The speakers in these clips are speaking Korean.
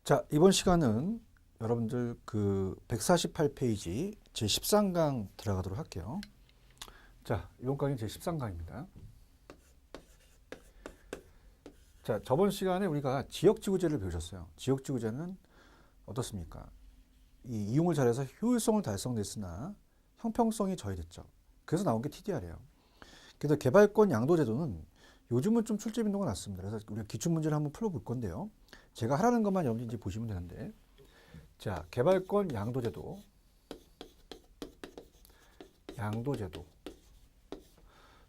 자, 이번 시간은 여러분들 그 148페이지 제 13강 들어가도록 할게요. 자, 이번 강의는 제 13강입니다. 자, 저번 시간에 우리가 지역지구제를 배우셨어요. 지역지구제는 어떻습니까? 이 이용을 잘해서 효율성을 달성됐으나 형평성이 저해됐죠. 그래서 나온 게 TDR이에요. 그래서 개발권 양도제도는 요즘은 좀 출제 빈도가 낮습니다. 그래서 우리가 기출문제를 한번 풀어볼 건데요. 제가 하라는 것만 여러분들이 이제 보시면 되는데, 자, 개발권 양도제도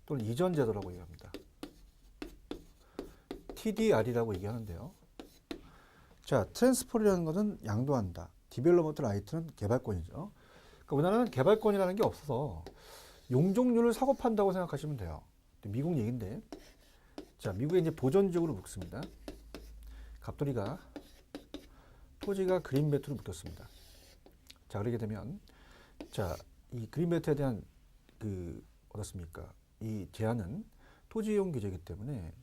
또는 이전제도라고 얘기합니다. TDR이라고 얘기하는데요. 자, 트랜스퍼라는 것은 양도한다. 디벨로먼트 라이트는 개발권이죠. 그러니까 우리나라는 개발권이라는 게 없어서 용적률을 사고 판다고 생각하시면 돼요. 미국 얘기인데, 자, 미국에 이제 보전지역으로 묶습니다. 갑돌이가 토지가 그린벨트로 묶였습니다. 자, 그렇게 되면, 자, 이 그린벨트에 대한 어떻습니까? 이 제한은 토지 이용 규제이기 때문에,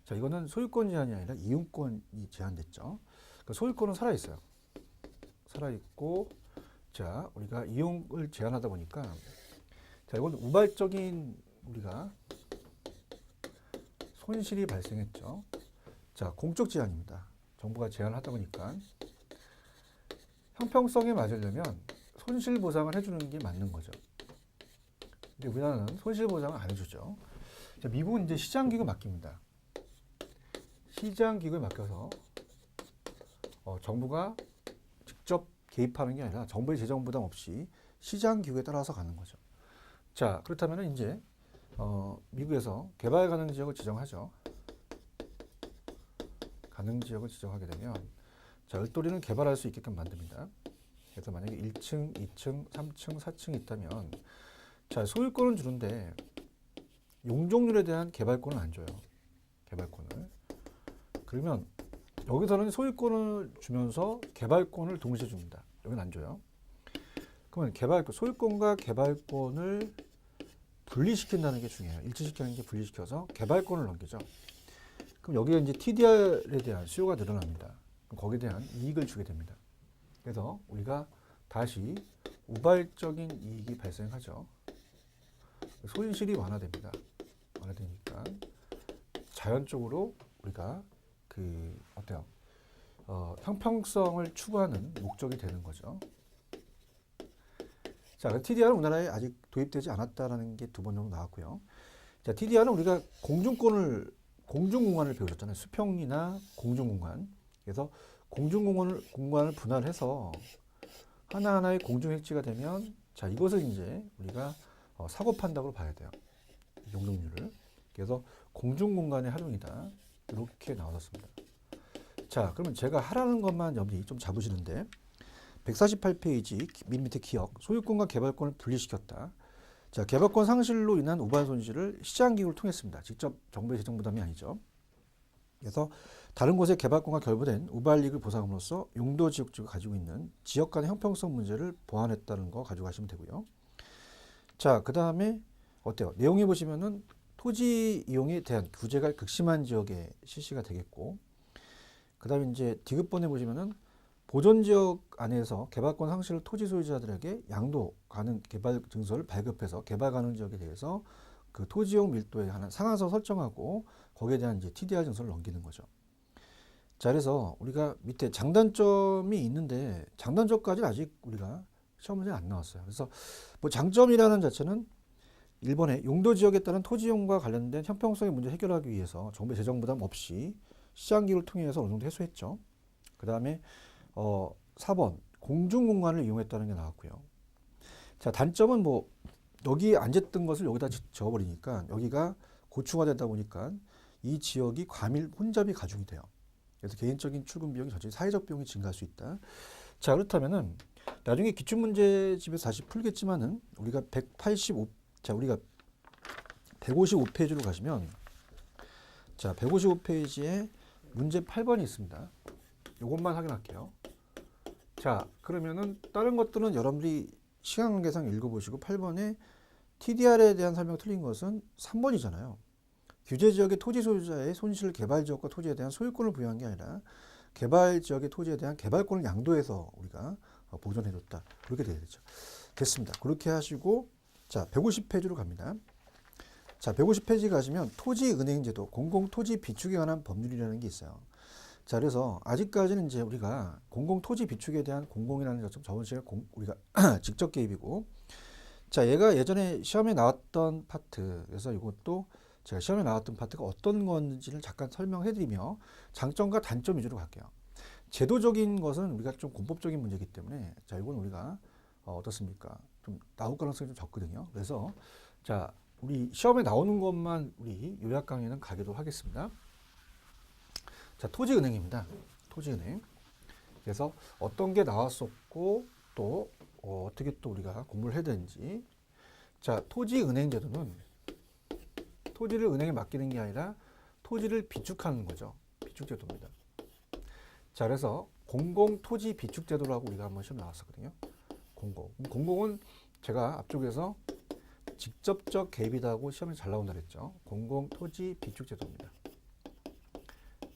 자, 이거는 소유권 제한이 아니라 이용권이 제한됐죠. 그러니까 소유권은 살아있어요. 살아있고, 자, 우리가 이용을 제한하다 보니까, 자, 이건 우발적인 우리가 손실이 발생했죠. 자, 공적 제한입니다. 정부가 제한을 하다 보니까 형평성에 맞으려면 손실 보상을 해주는 게 맞는 거죠. 근데 우리나라는 손실 보상을 안 해주죠. 자, 미국은 이제 시장기구에 맡깁니다. 시장기구에 맡겨서 정부가 직접 개입하는 게 아니라 정부의 재정 부담 없이 시장기구에 따라서 가는 거죠. 자, 그렇다면 이제 미국에서 개발 가능 지역을 지정하죠. 가능 지역을 지정하게 되면, 자, 을돌이는 개발할 수 있게끔 만듭니다. 그래서 만약에 1층, 2층, 3층, 4층이 있다면, 자, 소유권은 주는데 용적률에 대한 개발권은 안 줘요. 개발권을. 그러면 여기서는 소유권을 주면서 개발권을 동시에 줍니다. 여기는 안 줘요. 그러면 소유권과 개발권을 분리시킨다는 게 중요해요. 일치시키는 게 분리시켜서 개발권을 넘기죠. 그럼 여기에 이제 TDR에 대한 수요가 늘어납니다. 그럼 거기에 대한 이익을 주게 됩니다. 그래서 우리가 다시 우발적인 이익이 발생하죠. 손실이 완화됩니다. 완화되니까 자연적으로 우리가 어때요? 형평성을 추구하는 목적이 되는 거죠. 자, TDR은 우리나라에 아직 도입되지 않았다는 게 두 번 정도 나왔고요. 자, TDR은 우리가 공중공간을 배우셨잖아요. 수평이나 공중공간. 그래서 공중공간을 분할해서 하나하나의 공중획지가 되면, 자, 이것을 이제 우리가 사고 판다고 봐야 돼요. 용적률을. 그래서 공중공간의 활용이다. 이렇게 나왔습니다. 자, 그러면 제가 하라는 것만 여러분이 좀 잡으시는데, 148페이지 밑에 기억, 소유권과 개발권을 분리시켰다. 자, 개발권 상실로 인한 우발 손실을 시장기구를 통했습니다. 직접 정부의 재정 부담이 아니죠. 그래서 다른 곳의 개발권과 결부된 우발 이익을 보상함으로써 용도 지역주가 가지고 있는 지역 간의 형평성 문제를 보완했다는 거 가져가시면 되고요. 자, 그 다음에 어때요? 내용에 보시면은 토지 이용에 대한 규제가 극심한 지역에 실시가 되겠고, 그 다음에 이제 디귿번에 보시면은 보존지역 안에서 개발권 상실을 토지 소유자들에게 양도 가능 개발 증서를 발급해서 개발 가능 지역에 대해서 그 토지용 밀도에 하나 상한선 설정하고 거기에 대한 이제 TDR 증서를 넘기는 거죠. 자, 그래서 우리가 밑에 장단점이 있는데 장단점까지는 아직 우리가 시험 문제는 안 나왔어요. 그래서 뭐 장점이라는 자체는 1번에 용도 지역에 따른 토지용과 관련된 형평성의 문제 해결하기 위해서 정부의 재정 부담 없이 시장기구를 통해서 어느 정도 해소했죠. 그 다음에 4번 공중공간을 이용했다는 게 나왔고요. 자, 단점은 뭐 여기 앉았던 것을 여기다 지어버리니까 여기가 고충화되다 보니까 이 지역이 과밀 혼잡이 가중이 돼요. 그래서 개인적인 출근 비용이 전체 사회적 비용이 증가할 수 있다. 자, 그렇다면은 나중에 기출문제집에서 다시 풀겠지만은 우리가 155페이지로 가시면, 자, 155페이지에 문제 8번이 있습니다. 이것만 확인할게요. 자, 그러면은 다른 것들은 여러분들이 시간 관계상 읽어보시고 8번에 TDR에 대한 설명 틀린 것은 3번이잖아요. 규제 지역의 토지 소유자의 손실 개발 지역과 토지에 대한 소유권을 부여한 게 아니라 개발 지역의 토지에 대한 개발권을 양도해서 우리가 보존해줬다. 그렇게 되겠죠. 됐습니다. 그렇게 하시고 자 150페이지로 갑니다. 자 150페이지 가시면 토지은행제도 공공토지 비축에 관한 법률이라는 게 있어요. 자 그래서 아직까지는 이제 우리가 공공토지 비축에 대한 공공이라는 것 좀 저번 시간에 우리가 직접 개입이고 자 얘가 예전에 시험에 나왔던 파트 그래서 이것도 제가 시험에 나왔던 파트가 어떤 건지를 잠깐 설명해드리며 장점과 단점 위주로 갈게요. 제도적인 것은 우리가 좀 공법적인 문제이기 때문에 자 이건 우리가 어떻습니까? 좀 나올 가능성이 좀 적거든요. 그래서 자 우리 시험에 나오는 것만 우리 요약 강의는 가기로 하겠습니다. 자 토지은행입니다. 토지은행. 그래서 어떤 게 나왔었고 또 어떻게 또 우리가 공부를 해야 되는지 자 토지은행제도는 토지를 은행에 맡기는 게 아니라 토지를 비축하는 거죠. 비축제도입니다. 자 그래서 공공토지 비축제도라고 우리가 한번 시험 나왔었거든요. 공공은 제가 앞쪽에서 직접적 개입이다고 시험에 잘 나온다 그랬죠. 공공토지 비축제도입니다.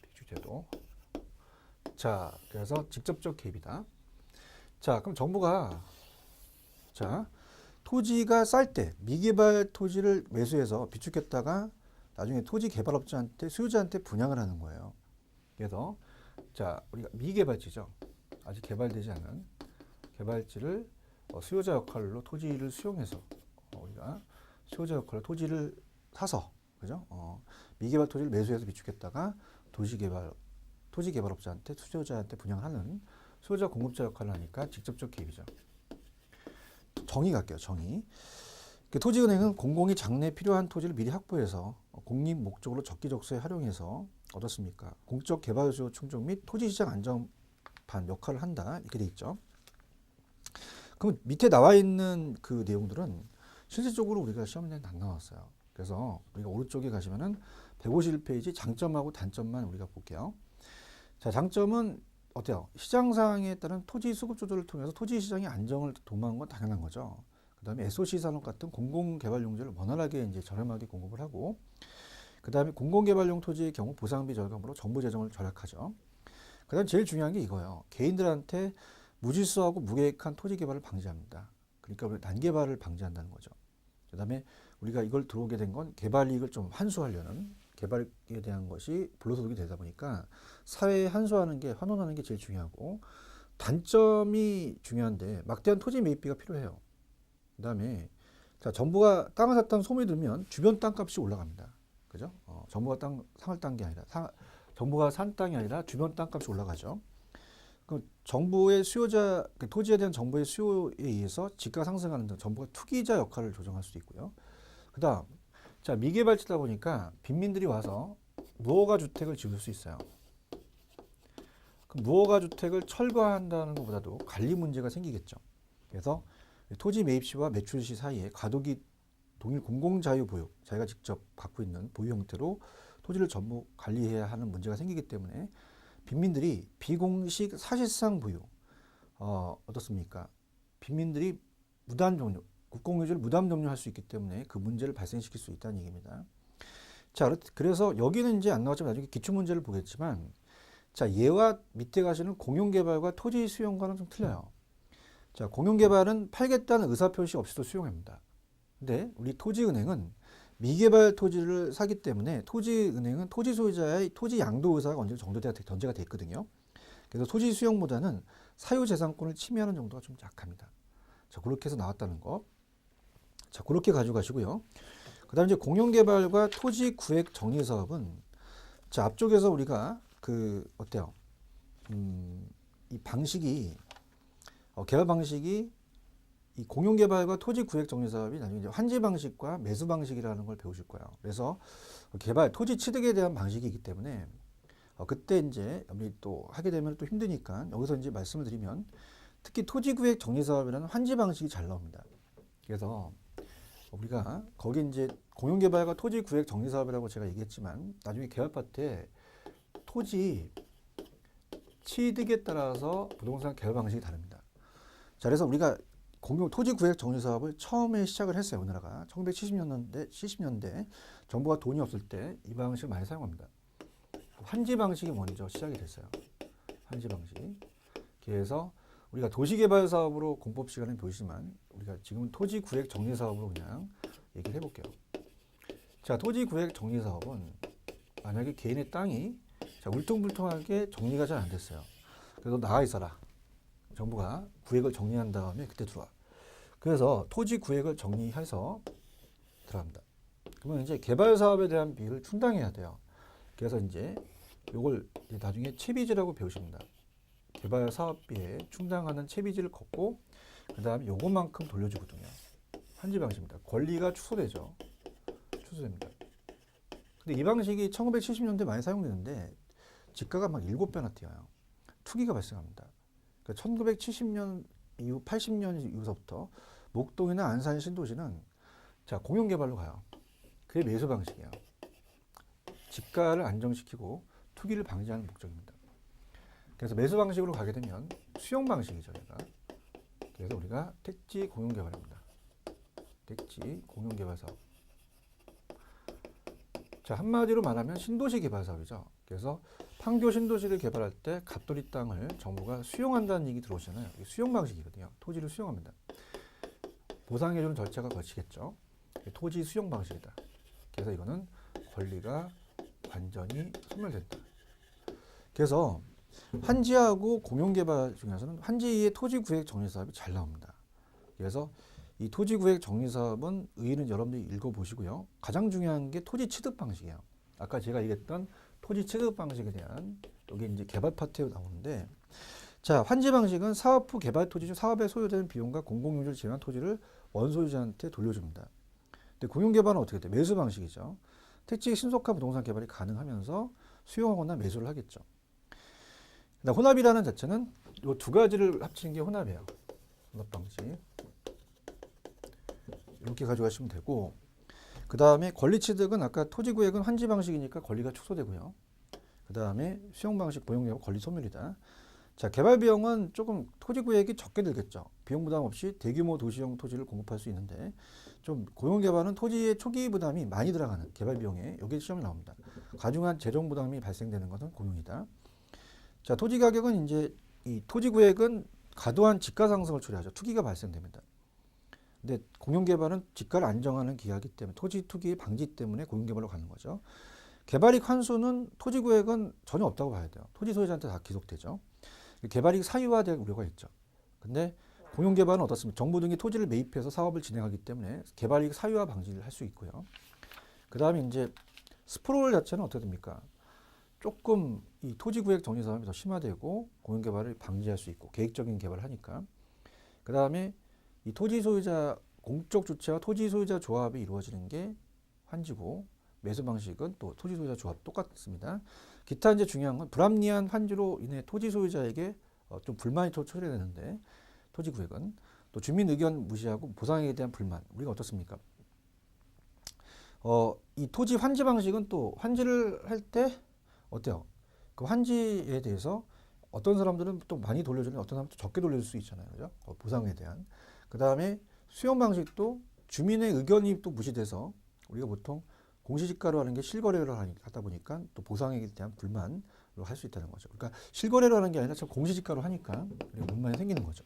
비축제도. 자 그래서 직접적 개입이다. 자 그럼 정부가 자 토지가 쌀 때 미개발 토지를 매수해서 비축했다가 나중에 토지 개발업자한테 수요자한테 분양을 하는 거예요. 그래서 자 우리가 미개발지죠. 아직 개발되지 않은 개발지를 수요자 역할로 토지를 수용해서 우리가 수요자 역할로 토지를 사서 그죠? 미개발 토지를 매수해서 비축했다가 토지 개발업자한테 수요자한테 분양하는 수요자 공급자 역할을 하니까 직접적 개입이죠. 정의 갈게요. 정의. 토지은행은 공공이 장래에 필요한 토지를 미리 확보해서 공립 목적으로 적기적소에 활용해서 어떻습니까? 공적 개발 수요 충족 및 토지시장 안정판 역할을 한다. 이렇게 돼 있죠. 그럼 밑에 나와 있는 그 내용들은 실질적으로 우리가 시험에 안 나왔어요. 그래서 우리가 오른쪽에 가시면은 151페이지 장점하고 단점만 우리가 볼게요. 자, 장점은 어때요? 시장 상황에 따른 토지 수급 조절을 통해서 토지 시장의 안정을 도모한 건 당연한 거죠. 그다음에 SOC 산업 같은 공공 개발 용지를 원활하게 이제 저렴하게 공급을 하고, 그다음에 공공 개발용 토지의 경우 보상비 절감으로 정부 재정을 절약하죠. 그다음 제일 중요한 게 이거예요. 개인들한테 무질서하고 무계획한 토지 개발을 방지합니다. 그러니까 우리 난개발을 방지한다는 거죠. 그다음에 우리가 이걸 들어오게 된 건 개발 이익을 좀 환수하려는 개발에 대한 것이 불로소득이 되다 보니까 사회에 환수하는 게 환원하는 게 제일 중요하고, 단점이 중요한데 막대한 토지 매입비가 필요해요. 그다음에 자 정부가 땅을 샀다는 소문이 들면 주변 땅값이 올라갑니다. 그죠? 정부가 상을 딴 게 아니라 정부가 산 땅이 아니라 주변 땅값이 올라가죠. 그 정부의 수요자 그 토지에 대한 정부의 수요에 의해서 지가가 상승하는 등 정부가 투기자 역할을 조정할 수도 있고요. 그다음 자 미개발지다 보니까 빈민들이 와서 무허가 주택을 지을 수 있어요. 그 무허가 주택을 철거한다는 것보다도 관리 문제가 생기겠죠. 그래서 토지 매입 시와 매출 시 사이에 과도기 동일 공공자유 보유, 자기가 직접 갖고 있는 보유 형태로 토지를 전부 관리해야 하는 문제가 생기기 때문에 빈민들이 비공식 사실상 보유, 어떻습니까? 빈민들이 무단 종료, 국공유지를 무단 종료할 수 있기 때문에 그 문제를 발생시킬 수 있다는 얘기입니다. 자, 그래서 여기는 이제 안 나왔지만 나중에 기출 문제를 보겠지만, 자, 얘와 밑에 가시는 공용개발과 토지 수용과는 좀 틀려요. 자, 공용개발은 팔겠다는 의사표시 없이도 수용합니다. 근데 우리 토지은행은 미개발 토지를 사기 때문에 토지은행은 토지 소유자의 토지 양도 의사가 어느 정도 전제가 돼 있거든요. 그래서 토지 수용보다는 사유재산권을 침해하는 정도가 좀 약합니다. 자, 그렇게 해서 나왔다는 거. 자, 그렇게 가져가시고요. 그 다음에 이제 공용개발과 토지 구획 정리 사업은 자, 앞쪽에서 우리가 어때요? 이 방식이, 개발 방식이 이 공용개발과 토지 구획 정리 사업이 나중에 이제 환지 방식과 매수 방식이라는 걸 배우실 거예요. 그래서 토지 취득에 대한 방식이기 때문에 그때 이제 우리 또 하게 되면 또 힘드니까 여기서 이제 말씀을 드리면 특히 토지 구획 정리 사업이라는 환지 방식이 잘 나옵니다. 그래서 우리가 거기 이제 공용개발과 토지 구획 정리 사업이라고 제가 얘기했지만 나중에 개발 파트에 토지 취득에 따라서 부동산 개발 방식이 다릅니다. 자, 그래서 우리가 토지 구획 정리 사업을 처음에 시작을 했어요. 우리나라가 1970년대 정부가 돈이 없을 때 이 방식을 많이 사용합니다. 환지 방식이 먼저 시작이 됐어요. 한지 방식. 그래서 우리가 도시개발 사업으로 공법 시간에 보시지만 우리가 지금 토지 구획 정리 사업으로 그냥 얘기를 해볼게요. 자, 토지 구획 정리 사업은 만약에 개인의 땅이 자, 울퉁불퉁하게 정리가 잘 안 됐어요. 그래서 나가 있어라. 정부가 구획을 정리한 다음에 그때 들어와. 그래서 토지 구획을 정리해서 들어갑니다. 그러면 이제 개발 사업에 대한 비를 충당해야 돼요. 그래서 이제 요걸 나중에 채비지라고 배우십니다. 개발 사업비에 충당하는 채비지를 걷고 그 다음에 요것만큼 돌려주거든요. 한지 방식입니다. 권리가 취소되죠. 취소됩니다. 근데 이 방식이 1970년대 많이 사용되는데 지가가 막 7배나 뛰어요. 투기가 발생합니다. 그러니까 1970년 이후 80년 이후서부터 목동이나 안산 신도시는 자, 공용개발로 가요. 그게 매수 방식이에요. 지가를 안정시키고 투기를 방지하는 목적입니다. 그래서 매수 방식으로 가게 되면 수용 방식이죠, 얘가. 그래서 우리가 택지 공용개발입니다. 택지 공용개발 사업. 자, 한마디로 말하면 신도시 개발 사업이죠. 그래서 판교 신도시를 개발할 때 갑돌이 땅을 정부가 수용한다는 얘기 들어오시잖아요. 이게 수용 방식이거든요. 토지를 수용합니다. 보상해주는 절차가 거치겠죠. 토지 수용 방식이다. 그래서 이거는 권리가 완전히 소멸된다. 그래서 환지하고 공용개발 중에서는 환지의 토지구획 정리사업이 잘 나옵니다. 그래서 이 토지구획 정리사업은 의의는 여러분들이 읽어보시고요. 가장 중요한 게 토지 취득 방식이에요. 아까 제가 얘기했던 토지 취득 방식에 대한 여기 이제 개발 파트에 나오는데 자, 환지 방식은 사업 후 개발 토지 중 사업에 소요되는 비용과 공공유지를 제외한 토지를 원소유자한테 돌려줍니다. 근데 공용개발은 어떻게 돼? 매수 방식이죠. 택지 신속한 부동산 개발이 가능하면서 수용하거나 매수를 하겠죠. 혼합이라는 자체는 이 두 가지를 합치는 게 혼합이에요. 혼합 방식. 이렇게 가져가시면 되고, 그 다음에 권리 취득은 아까 토지 구획은 환지 방식이니까 권리가 축소되고요. 그 다음에 수용 방식 보용력 권리 소멸이다. 자, 개발 비용은 조금 토지 구획이 적게 들겠죠. 비용 부담 없이 대규모 도시형 토지를 공급할 수 있는데 좀 고용 개발은 토지의 초기 부담이 많이 들어가는 개발 비용에 여기 시험이 나옵니다. 가중한 재정 부담이 발생되는 것은 공용이다. 자, 토지 가격은 이제 이 토지 구획은 과도한 지가 상승을 초래하죠. 투기가 발생됩니다. 근데 공용 개발은 지가를 안정하는 기하기 때문에 토지 투기 방지 때문에 공용 개발로 가는 거죠. 개발이익 환수는 토지 구획은 전혀 없다고 봐야 돼요. 토지 소유자한테 다 기록되죠. 개발이익 사유화될 우려가 있죠. 근데 공용 개발은 어떻습니까? 정부 등이 토지를 매입해서 사업을 진행하기 때문에 개발이익 사유화 방지를 할 수 있고요. 그 다음에 이제 스프롤 자체는 어떻게 됩니까? 조금 이 토지 구획 정리 사업이 더 심화되고 공용 개발을 방지할 수 있고 계획적인 개발을 하니까. 그 다음에 이 토지 소유자 공적 주체와 토지 소유자 조합이 이루어지는 게 환지고 매수 방식은 또 토지 소유자 조합 똑같습니다. 기타 이제 중요한 건 불합리한 환지로 인해 토지 소유자에게 좀 불만이 초래되는데 토지 구획은 또 주민 의견 무시하고 보상에 대한 불만 우리가 어떻습니까? 이 토지 환지 방식은 또 환지를 할 때 어때요? 그 환지에 대해서 어떤 사람들은 또 많이 돌려주는 어떤 사람은 또 적게 돌려줄 수 있잖아요, 그죠? 보상에 대한. 그 다음에 수용 방식도 주민의 의견이 또 무시돼서 우리가 보통 공시지가로 하는 게 실거래를 하다 보니까 또 보상에 대한 불만으로 할 수 있다는 거죠. 그러니까 실거래로 하는 게 아니라 참 공시지가로 하니까 불만이 생기는 거죠.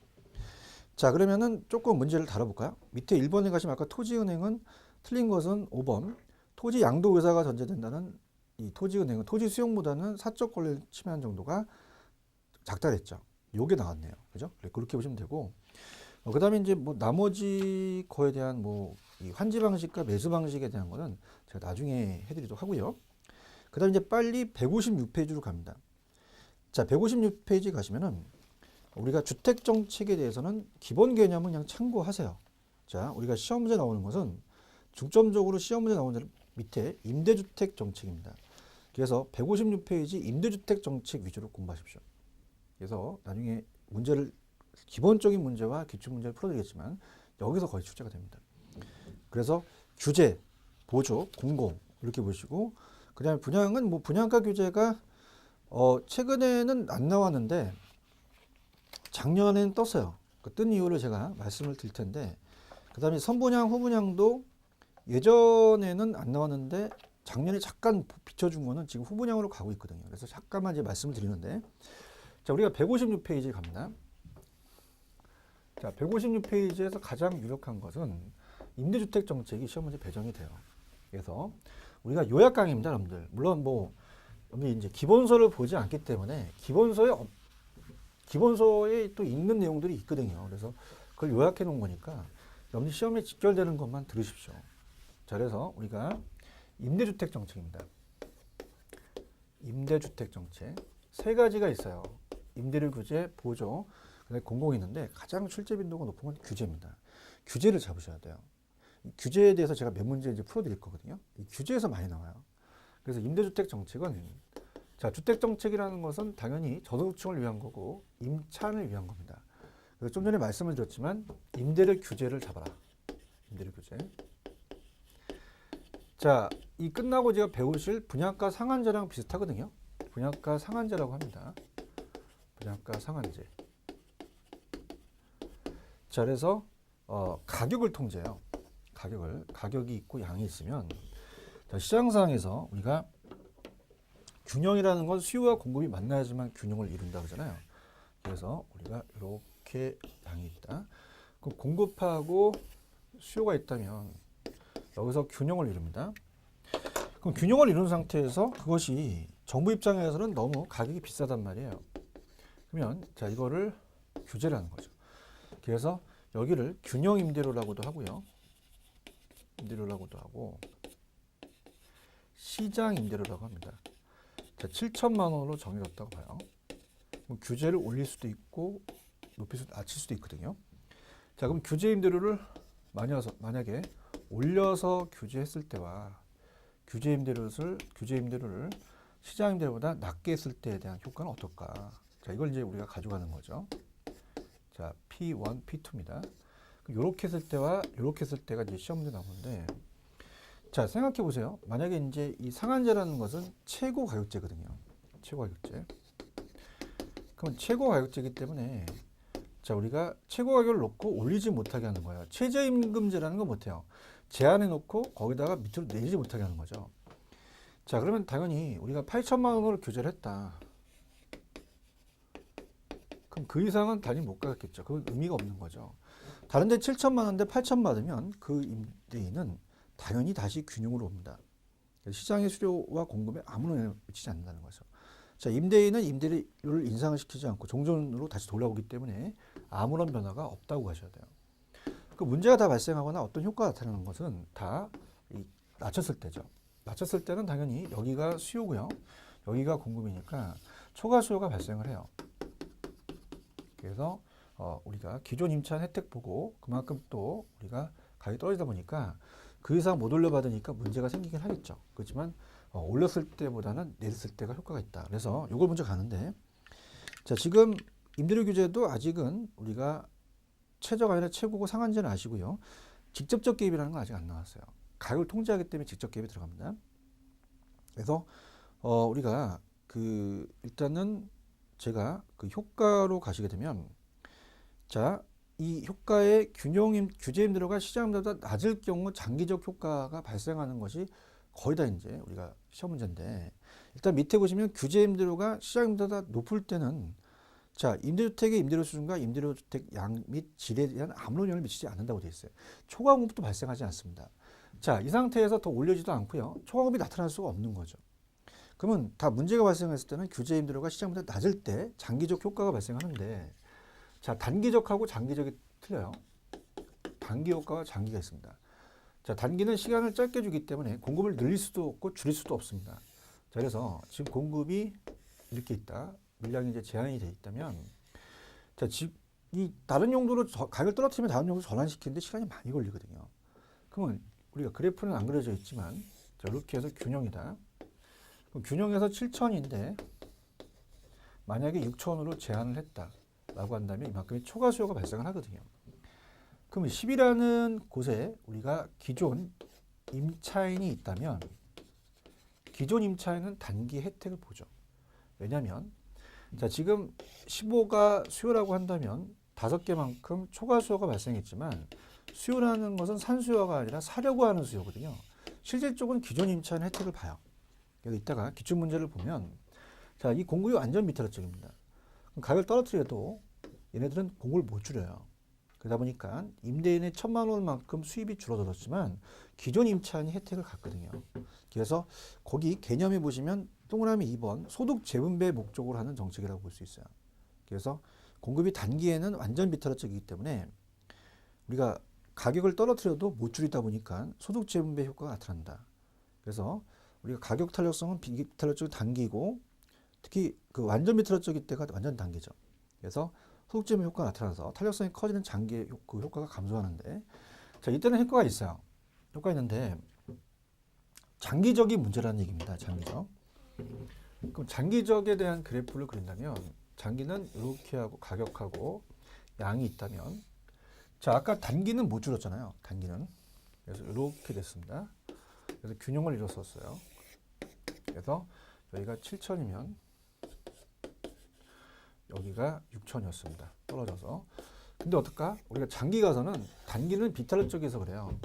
자, 그러면은 조금 문제를 다뤄볼까요? 밑에 1번에 가시면 아까 토지은행은 틀린 것은 5번. 토지 양도 의사가 전제된다는 이 토지은행은 토지 수용보다는 사적 권리를 침해한 정도가 작다랬죠. 요게 나왔네요. 그죠? 그렇게 보시면 되고. 그 다음에 이제 뭐 나머지 거에 대한 뭐 이 환지 방식과 매수 방식에 대한 거는 제가 나중에 해드리도록 하고요. 그 다음에 이제 빨리 156페이지로 갑니다. 자, 156페이지 가시면은 우리가 주택 정책에 대해서는 기본 개념은 그냥 참고하세요. 자, 우리가 시험 문제 나오는 것은 중점적으로 시험 문제 나오는 밑에 임대주택 정책입니다. 그래서 156페이지 임대주택 정책 위주로 공부하십시오. 그래서 나중에 문제를 기본적인 문제와 기출 문제를 풀어드리겠지만 여기서 거의 출제가 됩니다. 그래서 규제, 보조, 공공 이렇게 보시고 그 다음에 분양은 뭐 분양가 규제가 최근에는 안 나왔는데 작년에는 떴어요. 그 뜬 이유를 제가 말씀을 드릴 텐데 그 다음에 선분양, 후분양도 예전에는 안 나왔는데 작년에 잠깐 비춰준 거는 지금 후분양으로 가고 있거든요. 그래서 잠깐만 이제 말씀을 드리는데 자, 우리가 156페이지에 갑니다. 자, 156페이지에서 가장 유력한 것은 임대주택 정책이 시험 문제 배정이 돼요. 그래서 우리가 요약 강의입니다, 여러분들. 물론 뭐 여러분들 이제 기본서를 보지 않기 때문에 기본서에 또 있는 내용들이 있거든요. 그래서 그걸 요약해 놓은 거니까 여러분들 시험에 직결되는 것만 들으십시오. 자, 그래서 우리가 임대주택 정책입니다. 임대주택 정책 세 가지가 있어요. 임대료 규제, 보조, 그다음에 공공이 있는데 가장 출제 빈도가 높은 건 규제입니다. 규제를 잡으셔야 돼요. 이 규제에 대해서 제가 몇 문제 이제 풀어드릴 거거든요. 이 규제에서 많이 나와요. 그래서 임대주택 정책은 자, 주택 정책이라는 것은 당연히 저소득층을 위한 거고 임차인을 위한 겁니다. 그래서 좀 전에 말씀을 드렸지만 임대료 규제를 잡아라. 임대료 규제. 자, 이 끝나고 제가 배우실 분양가 상한제랑 비슷하거든요. 분양가 상한제라고 합니다. 분양가 상한제. 자, 그래서 가격을 통제해요. 가격이 있고 양이 있으면 자, 시장 상황에서 우리가 균형이라는 건 수요와 공급이 만나야지만 균형을 이룬다 그러잖아요. 그래서 우리가 이렇게 양이 있다. 그럼 공급하고 수요가 있다면 여기서 균형을 이룹니다. 그럼 균형을 이룬 상태에서 그것이 정부 입장에서는 너무 가격이 비싸단 말이에요. 그러면 자, 이거를 규제를 하는 거죠. 그래서 여기를 균형 임대료라고도 하고요. 임대료라고도 하고 시장 임대료라고 합니다. 자, 7천만 원으로 정해졌다고 봐요. 뭐 규제를 올릴 수도 있고 낮출 수도 있거든요. 자, 그럼 규제 임대료를 만약에 올려서 규제했을 때와 규제 임대료를 시장 임대료보다 낮게 했을 때에 대한 효과는 어떨까? 자, 이걸 이제 우리가 가져가는 거죠. 자, P1, P2입니다. 이렇게 했을 때와 이렇게 했을 때가 이제 시험 문제 나오는데, 자, 생각해 보세요. 만약에 이제 이 상한제라는 것은 최고 가격제거든요. 최고 가격제. 그럼 최고 가격제이기 때문에 자, 우리가 최고 가격을 놓고 올리지 못하게 하는 거예요. 최저임금제라는 건 못해요. 제한해 놓고 거기다가 밑으로 내리지 못하게 하는 거죠. 자, 그러면 당연히 우리가 8천만 원으로 규제를 했다. 그럼 그 이상은 당연히 못 가겠죠. 그건 의미가 없는 거죠. 다른 데 7천만 원인데 8천 받으면 그 임대인은 당연히 다시 균형으로 옵니다. 시장의 수요와 공급에 아무런 영향을 미치지 않는다는 거죠. 자, 임대인은 임대료를 인상을 시키지 않고 종전으로 다시 돌아오기 때문에 아무런 변화가 없다고 하셔야 돼요. 그 문제가 다 발생하거나 어떤 효과가 나타나는 것은 다 낮췄을 때죠. 낮췄을 때는 당연히 여기가 수요고요. 여기가 공급이니까 초과 수요가 발생을 해요. 그래서 우리가 기존 임차인 혜택 보고 그만큼 또 우리가 가격이 떨어지다 보니까 그 이상 못 올려받으니까 문제가 생기긴 하겠죠. 그렇지만 올렸을 때보다는 내렸을 때가 효과가 있다. 그래서 이걸 먼저 가는데, 자, 지금 임대료 규제도 아직은 우리가 최저가 아니라 최고고 상한제는 아시고요. 직접적 개입이라는 건 아직 안 나왔어요. 가격을 통제하기 때문에 직접 개입이 들어갑니다. 그래서 우리가 일단은 제가 그 효과로 가시게 되면, 자, 이 효과의 규제 임대료가 시장 임대료보다 낮을 경우 장기적 효과가 발생하는 것이 거의 다 이제 우리가 시험 문제인데, 일단 밑에 보시면 규제 임대료가 시장 임대료보다 높을 때는 자, 임대주택의 임대료 수준과 임대료주택 양 및 질에 대한 아무런 영향을 미치지 않는다고 되어 있어요. 초과 공급도 발생하지 않습니다. 자, 이 상태에서 더 올려지도 않고요. 초과 공급이 나타날 수가 없는 거죠. 그러면 다 문제가 발생했을 때는 규제 임대료가 시장보다 낮을 때 장기적 효과가 발생하는데, 자, 단기적하고 장기적이 틀려요. 단기 효과와 장기가 있습니다. 자, 단기는 시간을 짧게 주기 때문에 공급을 늘릴 수도 없고 줄일 수도 없습니다. 자, 그래서 지금 공급이 이렇게 있다. 물량이 이제 제한이 돼 있다면, 자, 이 다른 용도로 가격을 떨어뜨리면 다른 용도로 전환시키는데 시간이 많이 걸리거든요. 그러면 우리가 그래프는 안 그려져 있지만, 자, 이렇게 해서 균형이다. 그럼 균형에서 7천인데 만약에 6천으로 제한을 했다라고 한다면 이만큼의 초과 수요가 발생을 하거든요. 그럼 10이라는 곳에 우리가 기존 임차인이 있다면 기존 임차인은 단기 혜택을 보죠. 왜냐하면 자, 지금 15가 수요라고 한다면 5개만큼 초과 수요가 발생했지만 수요라는 것은 산수요가 아니라 사려고 하는 수요거든요. 실제 쪽은 기존 임차인 혜택을 봐요. 그래서 이따가 기출 문제를 보면 자, 이 공급이 완전 미터적입니다. 가격을 떨어뜨려도 얘네들은 공고를 못 줄여요. 그러다 보니까 임대인의 1,000만 원만큼 수입이 줄어들었지만 기존 임차인이 혜택을 갖거든요. 그래서 거기 개념에 보시면 동그라미 2번 소득 재분배 목적으로 하는 정책이라고 볼 수 있어요. 그래서 공급이 단기에는 완전 비탈적이기 때문에 우리가 가격을 떨어뜨려도 못 줄이다 보니까 소득 재분배 효과가 나타난다. 그래서 우리가 가격 탄력성은 비탄력적인 단기고 특히 그 완전 비탄력적일 때가 완전 단기죠. 그래서 소득 재분배 효과가 나타나서 탄력성이 커지는 장기의 그 효과가 감소하는데 자 이때는 효과가 있어요. 효과 있는데 장기적인 문제라는 얘기입니다. 장기적. 그럼 장기적에 대한 그래프를 그린다면 장기는 이렇게 하고 가격하고 양이 있다면 자 아까 단기는 못 줄였잖아요. 단기는 그래서 이렇게 됐습니다. 그래서 균형을 이뤘었어요. 그래서 여기가 7,000이면 여기가 6,000이었습니다. 떨어져서. 근데 어떨까? 우리가 장기 가서는 단기는 비탄력적이어서 그래요.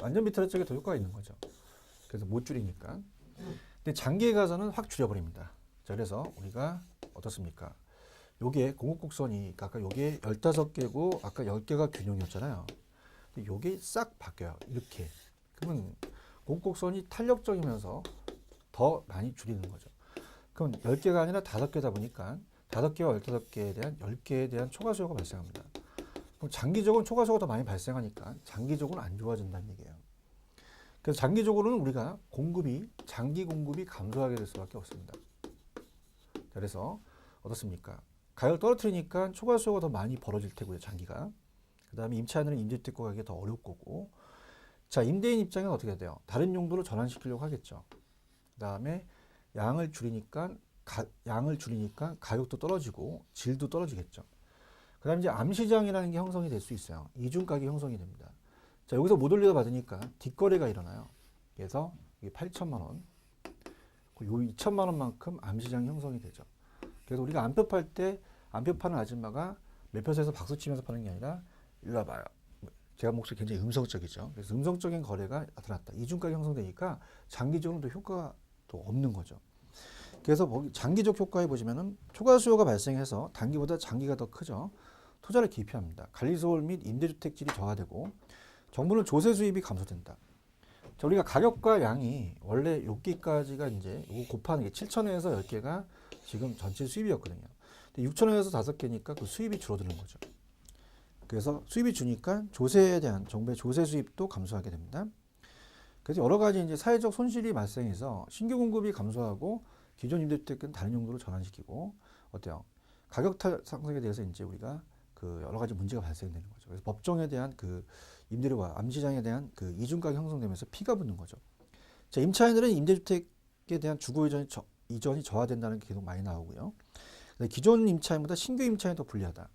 완전 비탄력적이 더 효과가 있는 거죠. 그래서 못 줄이니까. 근데 장기에 가서는 확 줄여버립니다. 자, 그래서 우리가 어떻습니까? 요게 공급곡선이 아까 요게 15개고 아까 10개가 균형이었잖아요. 근데 요게 싹 바뀌어요. 이렇게. 그러면 공급곡선이 탄력적이면서 더 많이 줄이는 거죠. 그럼 10개가 아니라 5개다 보니까 5개와 15개에 대한 10개에 대한 초과 수요가 발생합니다. 그럼 장기적으로는 초과 수요가 더 많이 발생하니까 장기적으로는 안 좋아진다는 얘기예요. 그래서 장기적으로는 우리가 장기 공급이 감소하게 될 수밖에 없습니다. 그래서 어떻습니까? 가격을 떨어뜨리니까 초과 수요가 더 많이 벌어질 테고요, 장기가. 그 다음에 임차인은 임대주택 구하기가 더 어려울 거고. 자, 임대인 입장은 어떻게 돼요? 다른 용도로 전환시키려고 하겠죠. 그 다음에 양을 줄이니까 가격도 떨어지고 질도 떨어지겠죠. 그 다음에 이제 암시장이라는 게 형성이 될 수 있어요. 이중가격이 형성이 됩니다. 자, 여기서 못 올려 받으니까 뒷거래가 일어나요. 그래서 이게 8천만 원, 요 2천만 원만큼 암시장이 형성이 되죠. 그래서 우리가 암표 팔 때 암표 파는 아줌마가 매표소에서 박수 치면서 파는 게 아니라 이리 와봐요. 제가 목소리 굉장히 음성적이죠. 그래서 음성적인 거래가 나타났다. 이중가격이 형성되니까 장기적으로도 효과가 또 없는 거죠. 그래서 장기적 효과에 보시면은 초과 수요가 발생해서 단기보다 장기가 더 크죠. 투자를 기피합니다. 관리소홀 및 임대주택질이 저하되고 정부는 조세 수입이 감소된다. 자, 우리가 가격과 양이 원래 여기까지가 이제 이거 곱하는 게 7,000원에서 10개가 지금 전체 수입이었거든요. 근데 6,000원에서 5개니까 그 수입이 줄어드는 거죠. 그래서 수입이 주니까 조세에 대한 정부의 조세 수입도 감소하게 됩니다. 그래서 여러 가지 이제 사회적 손실이 발생해서 신규 공급이 감소하고 기존 임대주택은 다른 용도로 전환시키고 어때요? 가격 상승에 대해서 이제 우리가 그 여러 가지 문제가 발생되는 거죠. 그래서 법정에 대한 그 임대료와 암시장에 대한 그 이중가격 형성되면서 피가 붙는 거죠. 자, 임차인들은 임대주택에 대한 주거 이전이 저하된다는 게 계속 많이 나오고요. 기존 임차인보다 신규 임차인이 더 불리하다.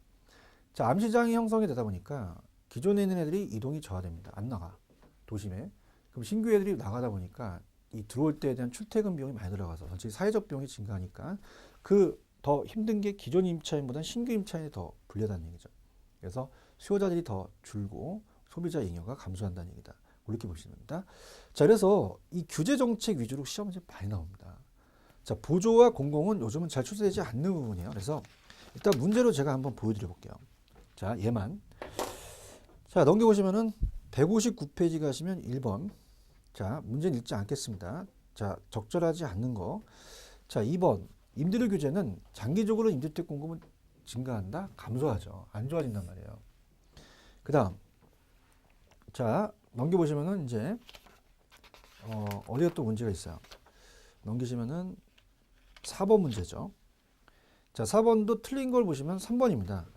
자, 암시장이 형성이 되다 보니까 기존에 있는 애들이 이동이 저하됩니다. 안 나가. 도심에. 그럼 신규 애들이 나가다 보니까 이 들어올 때에 대한 출퇴근 비용이 많이 들어가서 전체 사회적 비용이 증가하니까 그 더 힘든 게 기존 임차인보다 신규 임차인이 더 불리하다는 얘기죠. 그래서 수요자들이 더 줄고 소비자 잉여가 감소한다는 얘기다. 그렇게 보시면 됩니다. 자, 그래서 이 규제 정책 위주로 시험 문제 많이 나옵니다. 자, 보조와 공공은 요즘은 잘 출제되지 않는 부분이에요. 그래서 일단 문제로 제가 한번 보여드려 볼게요. 자, 얘만. 자, 넘겨보시면은 159페이지 가시면 1번. 자, 문제는 읽지 않겠습니다. 자, 적절하지 않는 거. 자, 2번. 임대료 규제는 장기적으로 임대주택 공급은 증가한다? 감소하죠. 안 좋아진단 말이에요. 그 다음. 자, 넘겨보시면은 이제, 어디가 또 문제가 있어요. 넘기시면은 4번 문제죠. 자, 4번도 틀린 걸 보시면 3번입니다.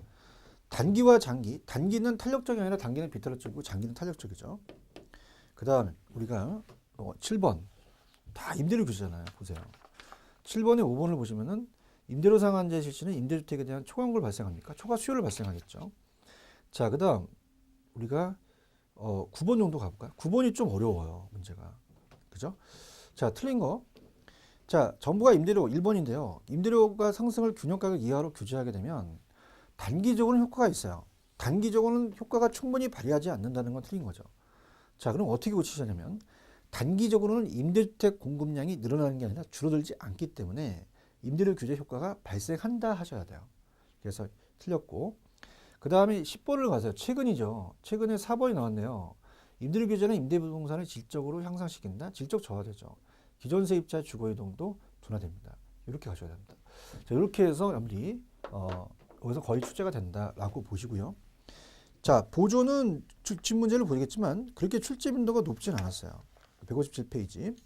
단기와 장기. 단기는 탄력적이 아니라 단기는 비탄력적이고 장기는 탄력적이죠. 그 다음에 우리가 7번. 다 임대료 규제잖아요. 보세요. 7번에 5번을 보시면은 임대료 상한제 실시는 임대주택에 대한 초과 광고를 발생합니까? 초과 수요를 발생하겠죠. 자, 그 다음 우리가 9번 정도 가볼까요? 9번이 좀 어려워요. 문제가. 그죠? 자, 틀린 거. 자, 정부가 임대료 1번인데요. 임대료가 상승을 균형가격 이하로 규제하게 되면 단기적으로는 효과가 있어요. 단기적으로는 효과가 충분히 발휘하지 않는다는 건 틀린 거죠. 자, 그럼 어떻게 고치자냐면 단기적으로는 임대주택 공급량이 늘어나는 게 아니라 줄어들지 않기 때문에 임대료 규제 효과가 발생한다 하셔야 돼요. 그래서 틀렸고, 그 다음에 10번을 가세요. 최근이죠. 최근에 4번이 나왔네요. 임대료 규제는 임대부동산을 질적으로 향상시킨다. 질적 저하되죠. 기존 세입자 주거이동도 둔화됩니다. 이렇게 가셔야 됩니다. 자, 이렇게 해서 여러분들이 여기서 거의 출제가 된다라고 보시고요. 자, 보조는 집 문제를 보겠지만 그렇게 출제 빈도가 높진 않았어요. 157페이지.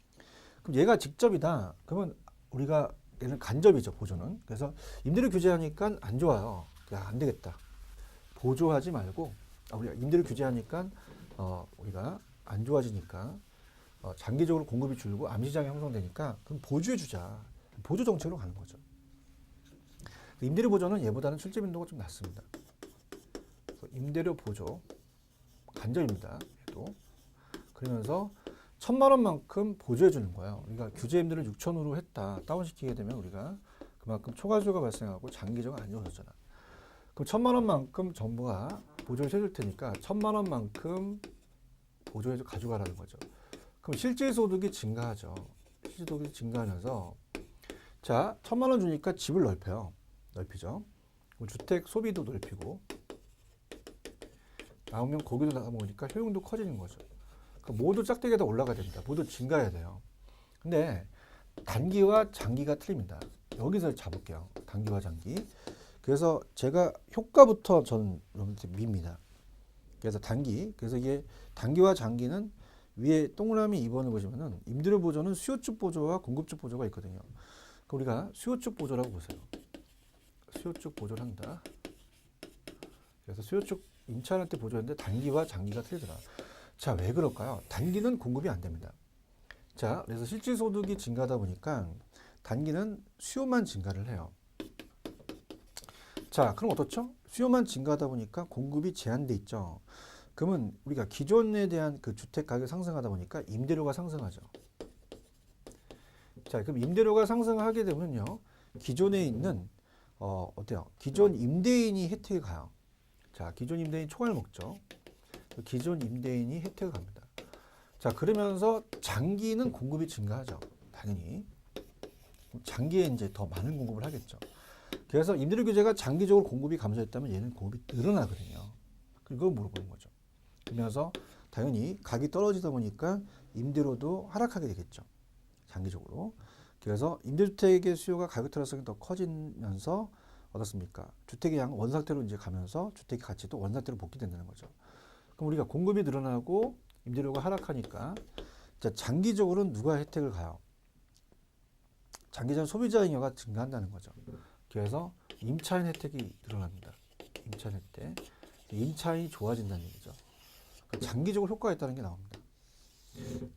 그럼 얘가 직접이다. 그러면 우리가 얘는 간접이죠, 보조는. 그래서 임대료 규제하니까 안 좋아요. 야, 안 되겠다. 보조하지 말고, 우리가 임대료 규제하니까 우리가 안 좋아지니까 장기적으로 공급이 줄고 암시장이 형성되니까 그럼 보조해 주자. 보조 정책으로 가는 거죠. 임대료 보조는 얘보다는 출제 빈도가 좀 낮습니다. 그래서 임대료 보조 간접입니다. 얘도. 그러면서 1,000만 원만큼 보조해 주는 거예요. 우리가 규제 임대를 6천으로 했다. 다운시키게 되면 우리가 그만큼 초과수요가 발생하고 장기적으로 안 좋아졌잖아. 그럼 1,000만 원만큼 정부가 보조를 해줄 테니까 1,000만 원만큼 보조해서 가져가라는 거죠. 그럼 실제 소득이 증가하죠. 실제 소득이 증가하면서 자, 1,000만 원 주니까 집을 넓혀요. 넓히죠. 주택 소비도 넓히고 나오면 거기도 나가 먹으니까 효용도 커지는 거죠. 그러니까 모두 짝대기가 다 올라가야 됩니다. 모두 증가해야 돼요. 근데 단기와 장기가 틀립니다. 여기서 잡을게요. 단기와 장기. 그래서 제가 효과부터 저는 여러분들 밉니다. 그래서 단기. 그래서 이게 단기와 장기는 위에 동그라미 2번을 보시면은 임대료 보조는 수요 쪽 보조와 공급 쪽 보조가 있거든요. 그러니까 우리가 수요 쪽 보조라고 보세요. 수요 쪽 보조를 한다. 그래서 수요 쪽 임차할 때 보조했는데 단기와 장기가 틀리더라. 자, 왜 그럴까요? 단기는 공급이 안 됩니다. 자, 그래서 실질 소득이 증가하다 보니까 단기는 수요만 증가를 해요. 자, 그럼 어떻죠? 수요만 증가하다 보니까 공급이 제한돼 있죠. 그러면 우리가 기존에 대한 그 주택 가격 상승하다 보니까 임대료가 상승하죠. 자, 그럼 임대료가 상승하게 되면요, 기존에 있는 어때요? 기존 임대인이 혜택을 가요. 자, 기존 임대인 총알 먹죠. 기존 임대인이 혜택을 갑니다. 자, 그러면서 장기는 공급이 증가하죠. 당연히. 장기에 이제 더 많은 공급을 하겠죠. 그래서 임대료 규제가 장기적으로 공급이 감소했다면 얘는 공급이 늘어나거든요. 그걸 물어보는 거죠. 그러면서 당연히 가격이 떨어지다 보니까 임대료도 하락하게 되겠죠. 장기적으로. 그래서 임대주택의 수요가 가격 타락성이 더 커지면서 어떻습니까? 주택의 양 원상태로 이제 가면서 주택의 가치도 원상태로 복귀된다는 거죠. 그럼 우리가 공급이 늘어나고 임대료가 하락하니까 자, 장기적으로는 누가 혜택을 가요? 장기적으로 소비자 잉여가 증가한다는 거죠. 그래서 임차인 혜택이 늘어납니다. 임차인 혜택. 임차인이 좋아진다는 얘기죠. 그러니까 장기적으로 효과가 있다는 게 나옵니다.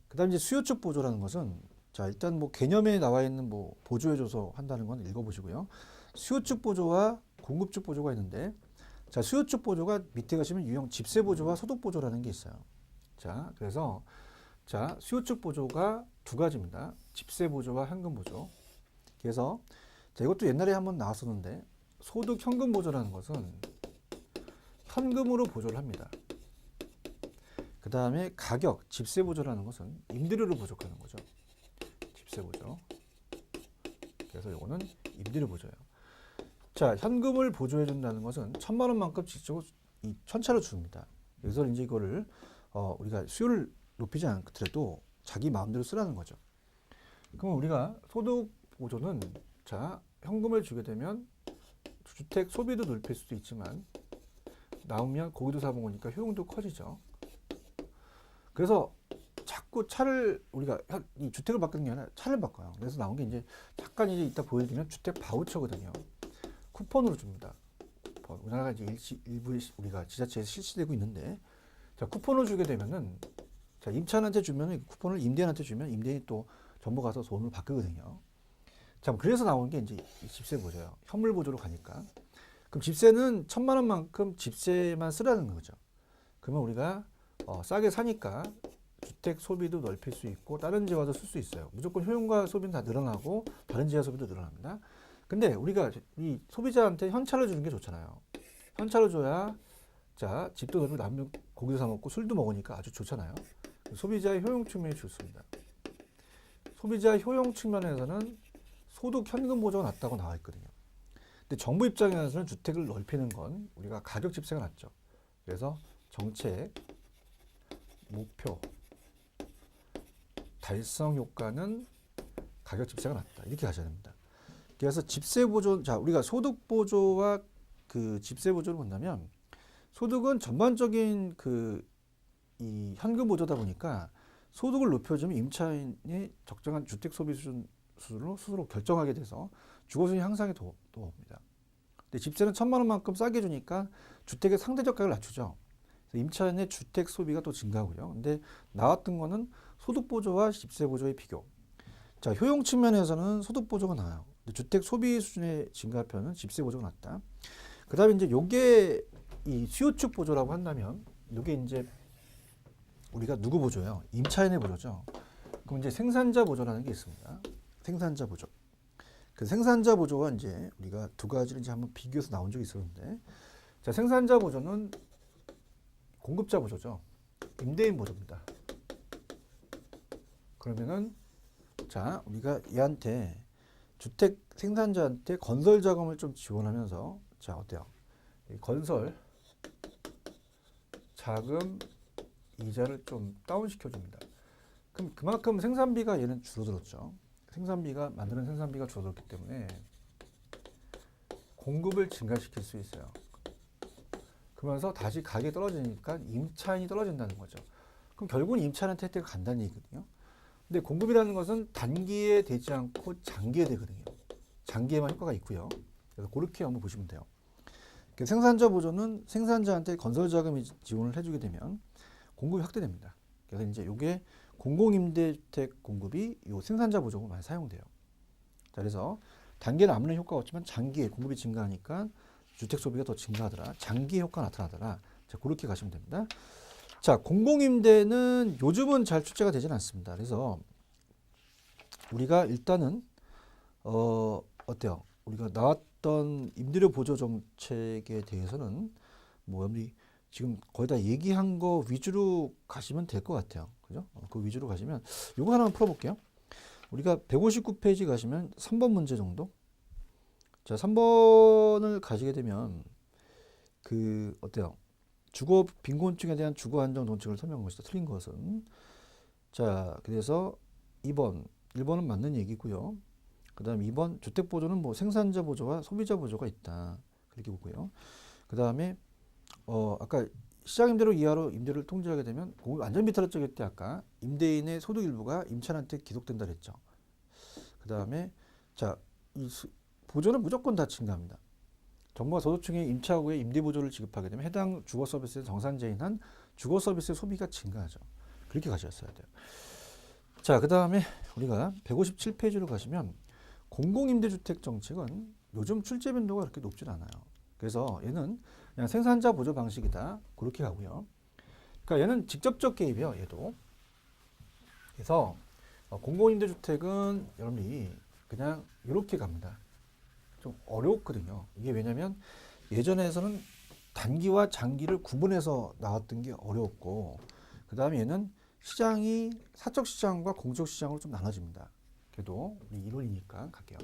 그 다음 이제 수요쪽 보조라는 것은 자, 일단 뭐 개념에 나와 있는 뭐 보조해줘서 한다는 건 읽어보시고요. 수요쪽 보조와 공급쪽 보조가 있는데 자, 수요쪽 보조가 밑에 가시면 유형 집세 보조와 소득 보조라는 게 있어요. 자, 그래서 자, 수요쪽 보조가 두 가지입니다. 집세 보조와 현금 보조. 그래서 자, 이것도 옛날에 한번 나왔었는데 소득 현금 보조라는 것은 현금으로 보조를 합니다. 그 다음에 가격, 집세 보조라는 것은 임대료를 보조하는 거죠. 집세 보조. 그래서 이거는 임대료 보조예요. 자, 현금을 보조해 준다는 것은 1,000만 원만큼 직접으로 이 천차로 줍니다. 그래서 이제 이거를 우리가 수요를 높이지 않더라도 자기 마음대로 쓰라는 거죠. 그럼 우리가 소득 보조는 자, 현금을 주게 되면 주택 소비도 넓힐 수도 있지만 나오면 고기도 사 먹으니까 효용도 커지죠. 그래서 자꾸 차를 우리가 이 주택을 바꾸는 게 아니라 차를 바꿔요. 그래서 나온 게 이제 잠깐 이제 이따 보여드리면 주택 바우처거든요. 쿠폰으로 줍니다. 우리나라가 이제 일부 우리가 지자체에서 실시되고 있는데 자, 쿠폰을 주게 되면은 자, 임차인한테 주면은 쿠폰을 임대인한테 주면 임대인이 또 전부 가서 돈을 바꾸거든요. 자, 그래서 나온 게 이제 집세 보조예요. 현물 보조로 가니까. 그럼 집세는 1,000만 원만큼 집세만 쓰라는 거죠. 그러면 우리가 싸게 사니까 주택 소비도 넓힐 수 있고 다른 지역와도 쓸 수 있어요. 무조건 효용과 소비는 다 늘어나고 다른 지역 소비도 늘어납니다. 근데 우리가 이 소비자한테 현찰을 주는 게 좋잖아요. 현찰을 줘야 자, 집도 넓고 남는 고기도 사 먹고 술도 먹으니까 아주 좋잖아요. 소비자의 효용 측면이 좋습니다. 소비자 효용 측면에서는 소득 현금 보조가 낮다고 나와 있거든요. 근데 정부 입장에서는 주택을 넓히는 건 우리가 가격 집세가 낮죠. 그래서 정책 목표 달성 효과는 가격 집세가 낮다. 이렇게 가셔야 됩니다. 그래서 집세 보조, 자, 우리가 소득 보조와 그 집세 보조를 본다면 소득은 전반적인 이 현금 보조다 보니까 소득을 높여주면 임차인이 적정한 주택 소비 수준으로 스스로 결정하게 돼서 주거 수익 향상에 도움합니다. 근데 집세는 1,000만 원만큼 싸게 주니까 주택의 상대적 가격을 낮추죠. 그래서 임차인의 주택 소비가 또 증가하고요. 근데 나왔던 거는 소득 보조와 집세 보조의 비교. 자, 효용 측면에서는 소득 보조가 나아요. 주택 소비 수준의 증가표는 집세 보조가 낮다. 그 다음에 이제 요게 이 수요 측 보조라고 한다면 요게 이제 우리가 누구 보조예요? 임차인의 보조죠. 그럼 이제 생산자 보조라는 게 있습니다. 생산자 보조. 그 생산자 보조와 이제 우리가 두 가지를 이제 한번 비교해서 나온 적이 있었는데, 자, 생산자 보조는 공급자 보조죠. 임대인 보조입니다. 그러면은 자, 우리가 얘한테 주택 생산자한테 건설 자금을 좀 지원하면서 자, 어때요? 건설 자금 이자를 좀 다운시켜 줍니다. 그럼 그만큼 생산비가 얘는 줄어들었죠. 생산비가 만드는 생산비가 줄어들었기 때문에 공급을 증가시킬 수 있어요. 그러면서 다시 가격이 떨어지니까 임차인이 떨어진다는 거죠. 그럼 결국은 임차인한테 혜택이 간다는 얘기거든요. 근데 공급이라는 것은 단기에 되지 않고 장기에 되거든요. 장기에만 효과가 있고요. 그래서 그렇게 한번 보시면 돼요. 생산자 보조는 생산자한테 건설 자금 지원을 해주게 되면 공급이 확대됩니다. 그래서 이제 이게 공공임대주택 공급이 이 생산자 보조로 많이 사용돼요. 자, 그래서 단기에는 아무런 효과가 없지만 장기에 공급이 증가하니까 주택 소비가 더 증가하더라. 장기 효과가 나타나더라. 자, 그렇게 가시면 됩니다. 자, 공공임대는 요즘은 잘 출제가 되지는 않습니다. 그래서 우리가 일단은 어때요? 우리가 나왔던 임대료 보조 정책에 대해서는 뭐 우리 지금 거의 다 얘기한 거 위주로 가시면 될 것 같아요. 그죠? 그 위주로 가시면 이거 하나만 풀어볼게요. 우리가 159페이지 가시면 3번 문제 정도. 자, 3번을 가시게 되면 그 어때요? 주거 빈곤층에 대한 주거 안정 정책을 설명한 것이다. 틀린 것은. 자, 그래서 2번, 1번은 맞는 얘기고요. 그 다음에 2번 주택 보조는 뭐 생산자 보조와 소비자 보조가 있다. 그렇게 보고요. 그 다음에 아까 시장 임대료 이하로 임대료를 통제하게 되면 공급 완전 비탈적일 때 아까 임대인의 소득 일부가 임차인한테 기속된다 그랬죠. 그 다음에 자, 이 보조는 무조건 다 증가합니다. 정부가 저소득층의 임차 후에 임대 보조를 지급하게 되면 해당 주거 서비스의 정산제인 한 주거 서비스의 소비가 증가하죠. 그렇게 가셨어야 돼요. 자, 그 다음에 우리가 157페이지로 가시면 공공임대주택 정책은 요즘 출제 빈도가 그렇게 높진 않아요. 그래서 얘는 그냥 생산자 보조 방식이다. 그렇게 가고요. 그러니까 얘는 직접적 개입이에요. 얘도. 그래서 공공임대주택은 여러분이 그냥 이렇게 갑니다. 좀 어렵거든요. 이게 왜냐면 예전에서는 단기와 장기를 구분해서 나왔던 게 어려웠고, 그 다음에 얘는 시장이 사적 시장과 공적 시장으로 좀 나눠집니다. 그래도 우리 이론이니까 갈게요.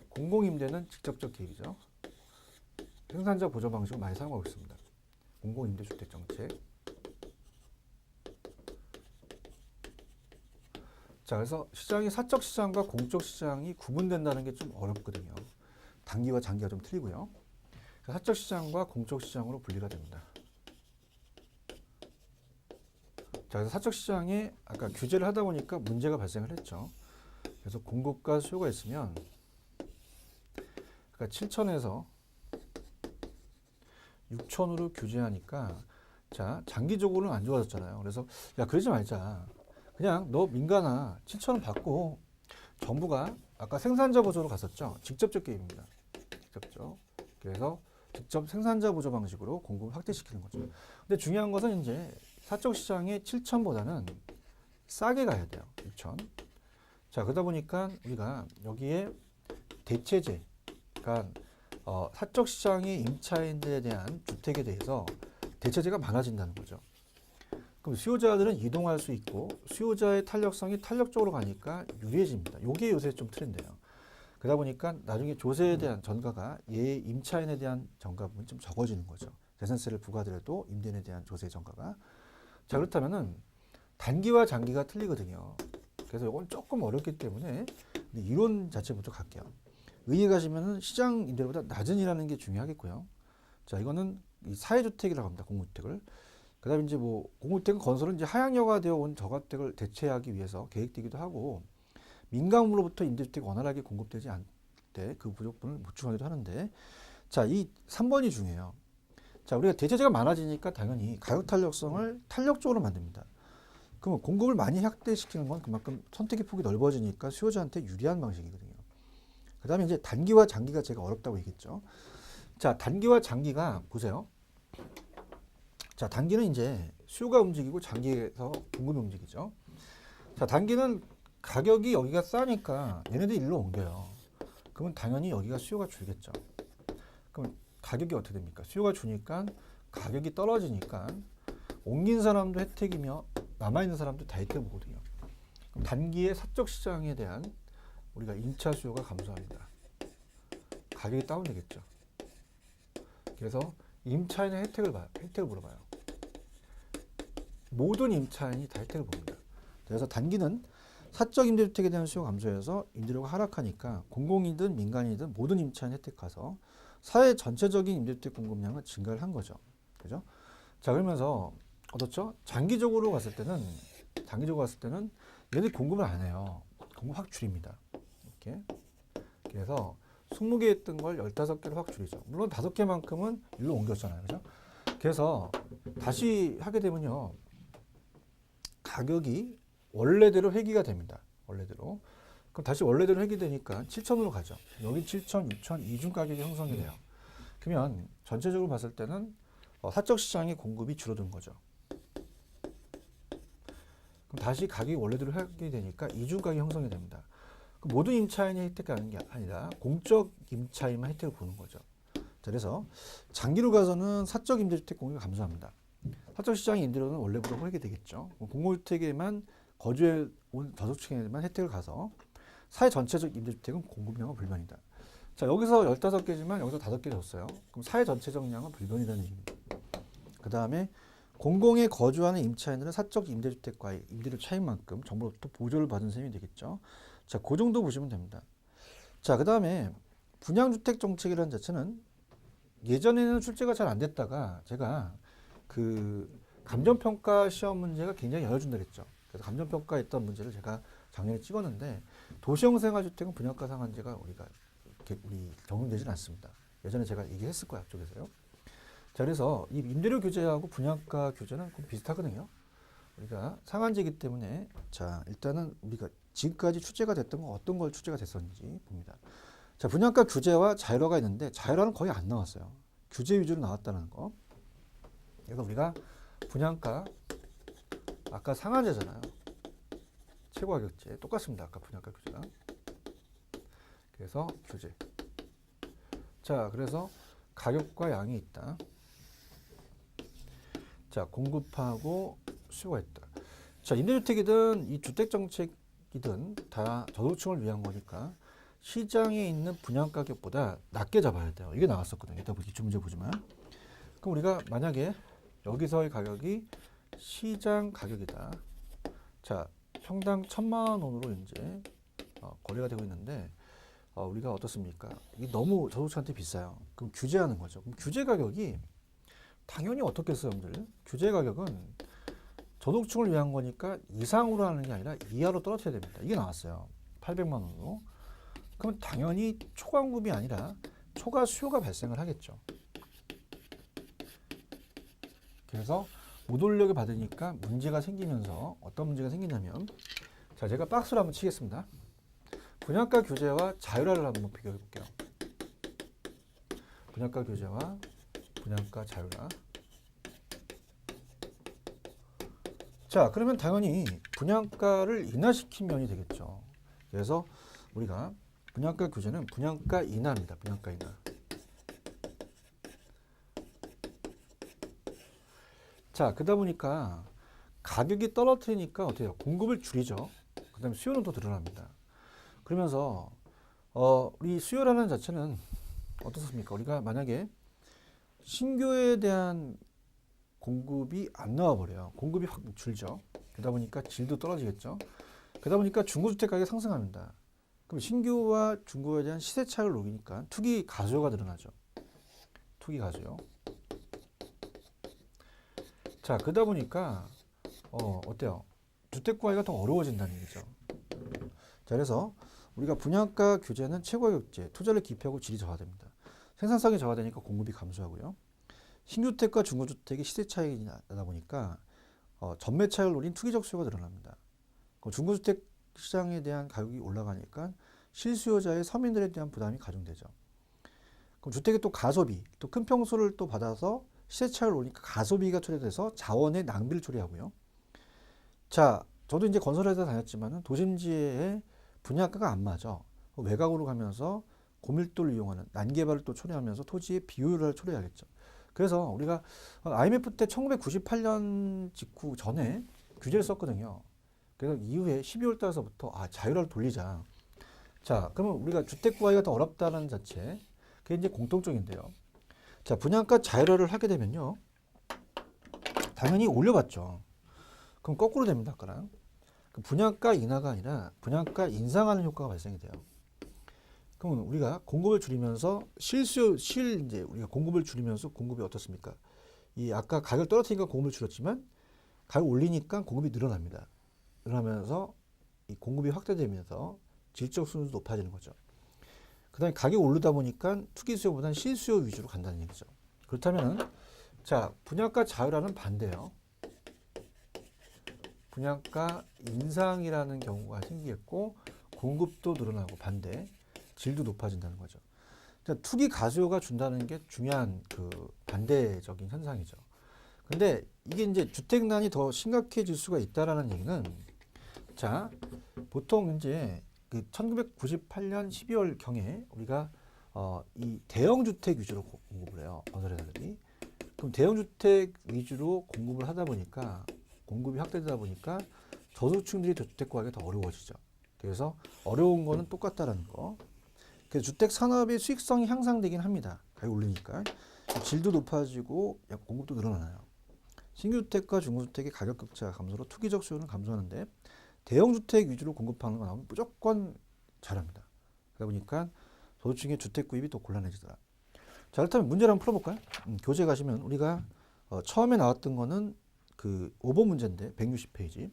공공임대는 직접적 개입이죠. 생산자 보조 방식을 많이 사용하고 있습니다. 공공임대주택 정책. 자, 그래서 시장이 사적 시장과 공적 시장이 구분된다는 게 좀 어렵거든요. 단기와 장기가 좀 틀리고요. 사적 시장과 공적 시장으로 분리가 됩니다. 자, 그래서 사적 시장에 아까 규제를 하다 보니까 문제가 발생을 했죠. 그래서 공급과 수요가 있으면 그러니까 7천에서 6천으로 규제하니까 자, 장기적으로는 안 좋아졌잖아요. 그래서 야, 그러지 말자. 그냥 너 민가나 7천원 받고 정부가 아까 생산자 보조로 갔었죠. 직접적 개입입니다. 직접적. 그래서 직접 생산자 보조 방식으로 공급을 확대시키는 거죠. 근데 중요한 것은 이제 사적 시장의 7천보다는 싸게 가야 돼요. 6천. 자, 그러다 보니까 우리가 여기에 대체제, 그러니까 사적 시장의 임차인들에 대한 주택에 대해서 대체제가 많아진다는 거죠. 그럼 수요자들은 이동할 수 있고 수요자의 탄력성이 탄력적으로 가니까 유리해집니다. 이게 요새 좀 트렌드예요. 그러다 보니까 나중에 조세에 대한 전가가 임차인에 대한 전가 부분이 좀 적어지는 거죠. 재산세를 부과하더라도 임대인에 대한 조세 전가가. 자, 그렇다면은 단기와 장기가 틀리거든요. 그래서 이건 조금 어렵기 때문에 이론 자체부터 갈게요. 의에 가시면은 시장 임대료보다 낮은이라는 게 중요하겠고요. 자, 이거는 이 사회주택이라고 합니다. 공유주택을. 그다음에 이제 뭐 공유주택은 건설은 이제 하향여가 되어 온 저가주택을 대체하기 위해서 계획되기도 하고 민간으로부터 임대주택이 원활하게 공급되지 않을 때 그 부족분을 보충하기도 하는데 자, 이 3번이 중요해요. 자, 우리가 대체재가 많아지니까 당연히 가격 탄력성을 탄력적으로 만듭니다. 그럼 공급을 많이 확대시키는 건 그만큼 선택의 폭이 넓어지니까 수요자한테 유리한 방식이거든요. 그 다음에 이제 단기와 장기가 제가 어렵다고 얘기했죠. 자, 단기와 장기가 보세요. 자, 단기는 이제 수요가 움직이고 장기에서 공급이 움직이죠. 자, 단기는 가격이 여기가 싸니까 얘네들이 일로 옮겨요. 그러면 당연히 여기가 수요가 줄겠죠. 그럼 가격이 어떻게 됩니까? 수요가 주니까 가격이 떨어지니까 옮긴 사람도 혜택이며 남아있는 사람도 다 혜택을 보거든요. 그럼 단기의 사적 시장에 대한 우리가 임차 수요가 감소합니다. 가격이 다운되겠죠. 그래서 임차인의 혜택을 봐요. 혜택을 물어봐요. 모든 임차인이 다 혜택을 봅니다. 그래서 단기는 사적 임대주택에 대한 수요 감소해서 임대료가 하락하니까 공공이든 민간이든 모든 임차인 혜택 가서 사회 전체적인 임대주택 공급량은 증가를 한 거죠. 그죠? 자, 그러면서 어떻죠? 장기적으로 갔을 때는 얘네들 공급을 안 해요. 공급 확 줄입니다. 이렇게. 그래서 20개 했던 걸 15개로 확 줄이죠. 물론 5개만큼은 일로 옮겼잖아요. 그죠? 그래서 다시 하게 되면요. 가격이 원래대로 회귀가 됩니다. 원래대로. 그럼 다시 원래대로 회귀되니까 7천으로 가죠. 여기 7천, 6천, 이중 가격이 형성이 돼요. 그러면 전체적으로 봤을 때는 사적 시장의 공급이 줄어든 거죠. 그럼 다시 가격이 원래대로 회귀되니까 이중 가격이 형성이 됩니다. 모든 임차인이 혜택하는 게 아니라 공적 임차인만 혜택을 보는 거죠. 자, 그래서 장기로 가서는 사적 임대주택 공급이 감소합니다. 사적 시장의 임대료는 원래보다 회귀되겠죠. 공공주택에만 거주해 온 저소득층에만 혜택을 가서 사회 전체적 임대주택은 공급량은 불변이다. 자, 여기서 15개지만 여기서 5개 줬어요. 그럼 사회 전체적 량은 불변이라는 얘기입니다. 그 다음에 공공에 거주하는 임차인들은 사적 임대주택과의 임대료 차이만큼 정부로부터 보조를 받은 셈이 되겠죠. 자, 그 정도 보시면 됩니다. 자, 그 다음에 분양주택 정책이라는 자체는 예전에는 출제가 잘 안 됐다가 제가 그 감정평가 시험 문제가 굉장히 열어준다 그랬죠. 그래서 감정평가했던 문제를 제가 작년에 찍었는데 도시형 생활주택은 분양가 상한제가 우리 적용되지는 않습니다. 예전에 제가 얘기했을 거예요. 앞쪽에서요. 자, 그래서 이 임대료 규제하고 분양가 규제는 거의 비슷하거든요. 우리가 상한제이기 때문에 자, 일단은 우리가 지금까지 출제가 됐던 건 어떤 걸 출제가 됐었는지 봅니다. 자, 분양가 규제와 자율화가 있는데 자율화는 거의 안 나왔어요. 규제 위주로 나왔다는 거. 그래서 우리가 분양가 아까 상한제잖아요. 최고가격제 똑같습니다. 아까 분양가 규제가. 그래서 규제. 자, 그래서 가격과 양이 있다. 자, 공급하고 수요가 있다. 자, 임대주택이든 이 주택정책이든 다 저소득층을 위한 거니까 시장에 있는 분양가격보다 낮게 잡아야 돼요. 이게 나왔었거든요. 이따 기출 문제 보지만. 그럼 우리가 만약에 여기서의 가격이 시장 가격이다. 자, 평당 1,000만 원으로 이제 거래가 되고 있는데 우리가 어떻습니까? 이게 너무 저소득층한테 비싸요. 그럼 규제하는 거죠. 그럼 규제 가격이 당연히 어떻겠어요, 여러분들? 규제 가격은 저소득층을 위한 거니까 이상으로 하는 게 아니라 이하로 떨어뜨려야 됩니다. 이게 나왔어요. 800만 원으로. 그럼 당연히 초과공급이 아니라 초과 수요가 발생을 하겠죠. 그래서 무동력을 받으니까 문제가 생기면서 어떤 문제가 생기냐면 자, 제가 박스로 한번 치겠습니다. 분양가 규제와 자율화를 한번 비교해 볼게요. 분양가 규제와 분양가 자율화. 자, 그러면 당연히 분양가를 인하시킨 면이 되겠죠. 그래서 우리가 분양가 규제는 분양가 인하입니다. 분양가 인하. 자, 그러다 보니까 가격이 떨어뜨리니까 어떻게 해요? 공급을 줄이죠. 그 다음에 수요는 더 늘어납니다. 그러면서 우리 수요라는 자체는 어떻습니까? 우리가 만약에 신규에 대한 공급이 안 나와 버려요. 공급이 확 줄죠. 그러다 보니까 질도 떨어지겠죠. 그러다 보니까 중고주택 가격이 상승합니다. 그럼 신규와 중고에 대한 시세 차익을 녹이니까 투기 가수요가 늘어나죠. 투기 가수요. 자, 그러다 보니까 어때요? 주택 구하기가 더 어려워진다는 얘기죠. 자, 그래서 우리가 분양가 규제는 최고가격제, 투자를 기피하고 질이 저하됩니다. 생산성이 저하되니까 공급이 감소하고요. 신주택과 중고주택의 시세 차익이 나다 보니까 전매 차익을 노린 투기적 수요가 늘어납니다. 중고주택 시장에 대한 가격이 올라가니까 실수요자의 서민들에 대한 부담이 가중되죠. 그럼 주택의 또 가소비, 또 큰 평수를 또 받아서 시세 차익을 올리니까 가소비가 초래돼서 자원의 낭비를 초래하고요. 자, 저도 이제 건설회사 다녔지만은 도심지에 분양가가 안 맞아. 외곽으로 가면서 고밀도를 이용하는 난개발을 또 초래하면서 토지의 비효율을 초래하겠죠. 그래서 우리가 IMF 때 1998년 직후 전에 규제를 썼거든요. 그래서 이후에 12월 달서부터 자율화를 돌리자. 자, 그러면 우리가 주택 구하기가 더 어렵다는 자체, 그게 이제 공통적인데요. 자, 분양가 자율화를 하게 되면요, 당연히 올려봤죠. 그럼 거꾸로 됩니다, 아까랑. 분양가 인하가 아니라 분양가 인상하는 효과가 발생이 돼요. 그러면 우리가 공급을 줄이면서 이제 우리가 공급을 줄이면서 공급이 어떻습니까? 이 아까 가격 떨어뜨리니까 공급을 줄였지만 가격 올리니까 공급이 늘어납니다. 늘어나면서 이 공급이 확대되면서 질적 수요도 높아지는 거죠. 그다음에 가격이 오르다 보니까 투기 수요보다는 실수요 위주로 간다는 얘기죠. 그렇다면 자, 분양가 자율화는 반대예요. 분양가 인상이라는 경우가 생기겠고 공급도 늘어나고 반대, 질도 높아진다는 거죠. 그러니까 투기 가수요가 준다는 게 중요한 그 반대적인 현상이죠. 근데 이게 이제 주택난이 더 심각해질 수가 있다라는 얘기는, 자, 보통 이제 그 1998년 12월 경에 우리가 이 대형 주택 위주로 공급을 해요. 건설회사들이. 그럼 대형 주택 위주로 공급을 하다 보니까 공급이 확대되다 보니까 저소득층들이 주택 구하기가 더 어려워지죠. 그래서 어려운 거는 똑같다라는 거. 그래서 주택 산업의 수익성이 향상되긴 합니다. 가격 올리니까. 질도 높아지고 공급도 늘어나요. 신규주택과 중고주택의 가격 격차 감소로 투기적 수요는 감소하는데 대형 주택 위주로 공급하는 거 나오면 무조건 잘합니다. 그러다 보니까 저소득층의 주택 구입이 더 곤란해지더라. 자, 그렇다면 문제를 한번 풀어볼까요? 교재 가시면 우리가 처음에 나왔던 거는 그 5번 문제인데 160페이지.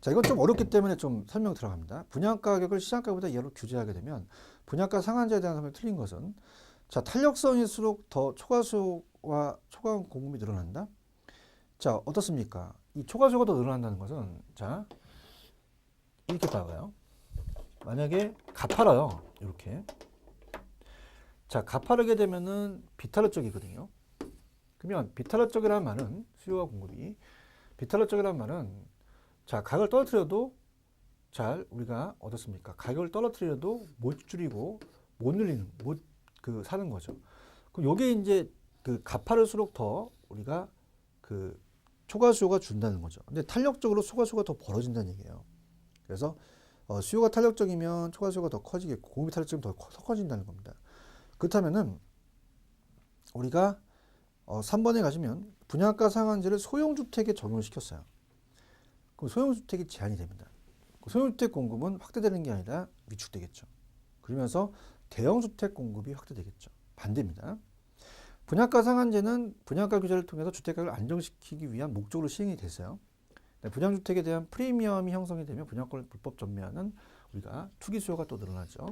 자, 이건 좀 어렵기 때문에 좀 설명 들어갑니다. 분양가 가격을 시장가보다 이하로 규제하게 되면 분양가 상한제에 대한 설명이 틀린 것은, 자, 탄력성일수록 더 초과수요와 초과 공급이 늘어난다. 자, 어떻습니까? 이 초과수요가 더 늘어난다는 것은, 자, 이렇게 봐봐요. 만약에 가파라요. 이렇게. 자, 가파르게 되면은 비탈러 쪽이거든요. 그러면 비탈러 쪽이라는 말은 수요와 공급이, 비탈러 쪽이라는 말은, 자, 가격을 떨어뜨려도 잘 우리가 어떻습니까? 가격을 떨어뜨려도 못 줄이고 못 늘리는, 못 그 사는 거죠. 그럼 요게 이제 그 가파를수록 더 우리가 그 초과수요가 준다는 거죠. 근데 탄력적으로 초과수요가 더 벌어진다는 얘기예요. 그래서 수요가 탄력적이면 초과수요가 더 커지겠고 공급이 탄력적이면 더 커진다는 겁니다. 그렇다면은 우리가 3번에 가시면 분양가 상한제를 소형주택에 적용을 시켰어요. 그럼 소형주택이 제한이 됩니다. 소형주택 공급은 확대되는 게 아니라 위축되겠죠. 그러면서 대형주택 공급이 확대되겠죠. 반대입니다. 분양가 상한제는 분양가 규제를 통해서 주택가격을 안정시키기 위한 목적으로 시행이 됐어요. 분양주택에 대한 프리미엄이 형성이 되면 분양권을 불법 전매하는 우리가 투기 수요가 또 늘어나죠.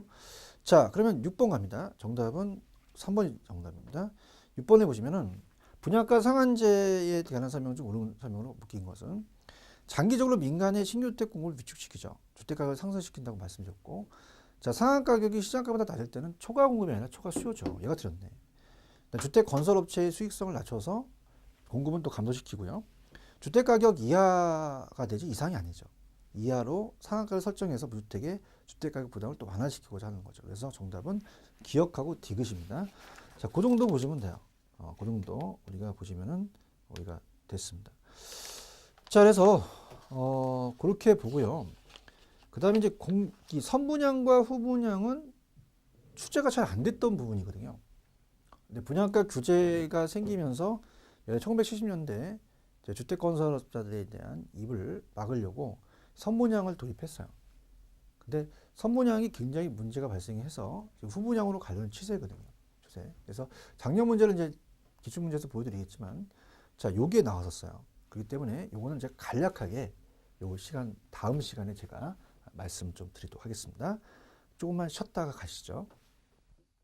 자, 그러면 6번 갑니다. 정답은 3번이 정답입니다. 6번에 보시면은 분양가 상한제에 대한 설명 중 옳은 설명으로 묶인 것은, 장기적으로 민간의 신규주택 공급을 위축시키죠. 주택가격을 상승시킨다고 말씀드렸고, 자, 상한가격이 시장가보다 낮을 때는 초과 공급이 아니라 초과 수요죠. 얘가 틀렸네. 주택 건설업체의 수익성을 낮춰서 공급은 또 감소시키고요. 주택가격 이하가 되지 이상이 아니죠. 이하로 상한가를 설정해서 무주택의 주택가격 부담을 또 완화시키고자 하는 거죠. 그래서 정답은 기억하고 디귿입니다. 자, 그 정도 보시면 돼요. 그 정도 우리가 보시면은 우리가 됐습니다. 자, 그래서 그렇게 보고요. 그다음에 이제 이 선분양과 후분양은 추제가 잘 안 됐던 부분이거든요. 근데 분양가 규제가 생기면서 1970년대 주택 건설업자들에 대한 입을 막으려고 선분양을 도입했어요. 근데 선분양이 굉장히 문제가 발생해서 지금 후분양으로 가려는 추세거든요. 추세. 그래서 작년 문제를 이제 기출문제에서 보여드리겠지만, 자, 요게 나왔었어요. 그렇기 때문에 요거는 제가 간략하게 요 시간 다음 시간에 제가 말씀 좀 드리도록 하겠습니다. 조금만 쉬었다가 가시죠.